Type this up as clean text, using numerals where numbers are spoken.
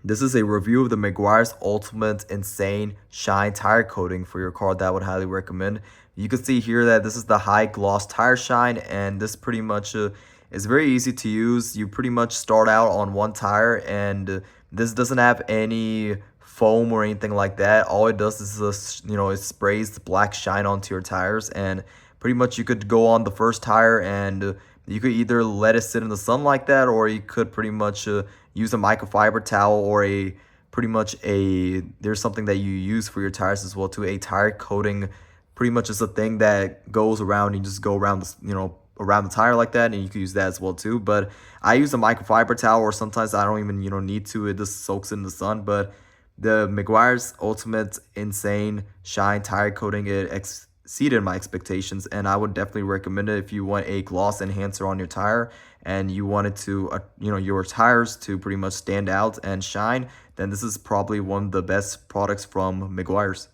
This is a review of the Meguiar's Ultimate Insane Shine Tire Coating for your car that I would highly recommend. You can see here that this is the high gloss tire shine, and this pretty much is very easy to use. You pretty much start out on one tire, and this doesn't have any foam or anything like that. All it does is it sprays black shine onto your tires, and pretty much you could go on the first tire and you could either let it sit in the sun like that, or you could pretty much use a microfiber towel, or a pretty much a there's something that you use for your tires as well too. A tire coating pretty much is a thing that goes around. You just go around around the tire like that, and you can use that as well too. But I use a microfiber towel, or sometimes I don't even need to. It just soaks in the sun. But the Meguiar's Ultimate Insane Shine Tire Coating, it exceeded my expectations, and I would definitely recommend it if you want a gloss enhancer on your tire and you wanted to your tires to pretty much stand out and shine. Then this is probably one of the best products from Meguiar's.